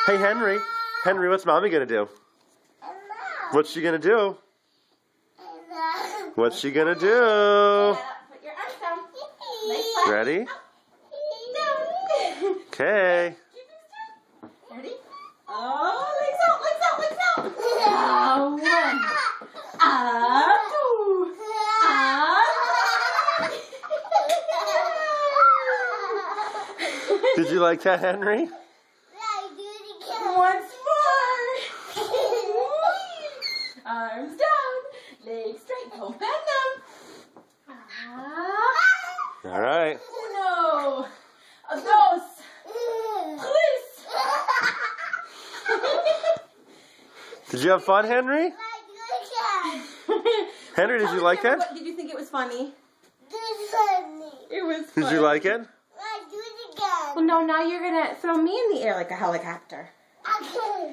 Hey, Henry. Henry, what's Mommy going to do? What's she going to do? What's she going to do? Put your arms down. Ready? Okay. Ready? Oh, legs out, legs out, legs out. One. Two. Did you like that, Henry? Once more. Arms down, legs straight. Don't bend them. All right. Oh no. A ghost. Police. Did you have fun, Henry? Henry, did you like that? Did you think it was funny? It was Did you like it? Well, no, now you're going to throw me in the air like a helicopter. Okay.